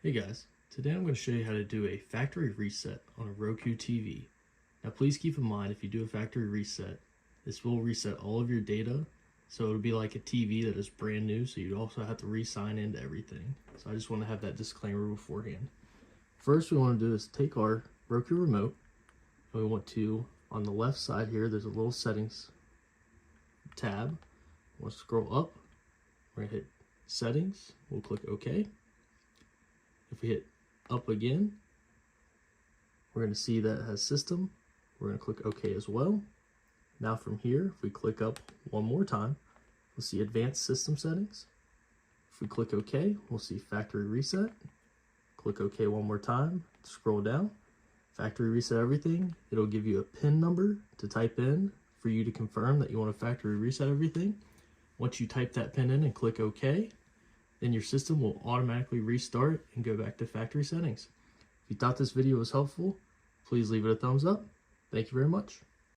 Hey guys, today I'm going to show you how to do a factory reset on a Roku TV. Now please keep in mind, if you do a factory reset, this will reset all of your data, so it'll be like a TV that is brand new, so you also have to re-sign into everything. So I just want to have that disclaimer beforehand. First we want to do is take our Roku remote, and we want to, on the left side here, there's a little settings tab. We'll scroll up, we're going to hit settings, we'll click OK. If we hit up again, we're going to see that it has system. We're going to click OK as well. Now from here, if we click up one more time, we'll see advanced system settings. If we click OK, we'll see factory reset. Click OK one more time, scroll down, factory reset everything. It'll give you a PIN number to type in for you to confirm that you want to factory reset everything. Once you type that PIN in and click OK, then your system will automatically restart and go back to factory settings. If you thought this video was helpful, please leave it a thumbs up. Thank you very much.